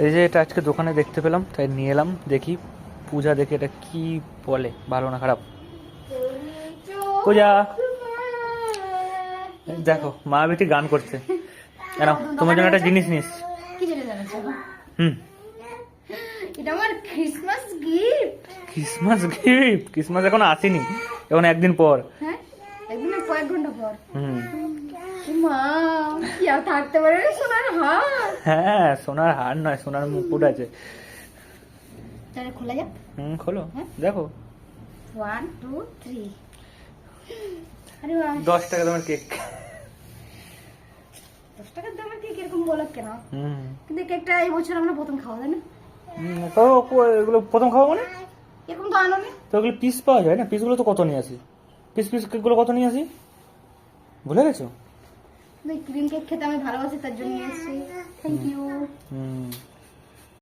এই যে এটা আজকে দোকানে দেখতে পেলাম, তাই নিয়ে এলাম। দেখি পূজা দেখে এটা কি বলে, ভালো না খারাপ। পূজা দেখো, মা বেটি গান করছে। কেন তোমার জন্য একটা জিনিস নিস। কি জিনিস এনেছো? হুম, এটা আমার Christmas gift. Christmas gift? Christmas এখন আসেনি, এখন একদিন পর। হ্যাঁ, একদিন না, কয়েক ঘন্টা পর। হুম, মা, কি আর থাকতে পারে না সোনার হার। হ্যাঁ সোনার হার নয়, সোনার মুকুট আছে। তাহলে খোলা যাক। হুম, খোলো হ্যাঁ? দেখো। 1 2 3। আরে বাহ, 10 টাকা দামের কেক। 10 টাকার দামের কেক এরকম বলো কেন? হুম, কিন্তু এই কেকটা এই বছর আমরা প্রথম খাওয়া, তাই না? তো এগুলো প্রথম খাওয়া মানে? এরকম তো আনোনি। তো এগুলো পিস পাওয়া যায় না, পিসগুলো তো কত নিয়ে আসি, পিস কেকগুলো কত নিয়ে আসি, ভুলে গেছো? ক্রিম কেক খেতে আমি ভালোবাসি, তার জন্য নিয়ে এসেছি। Thank you. হুম,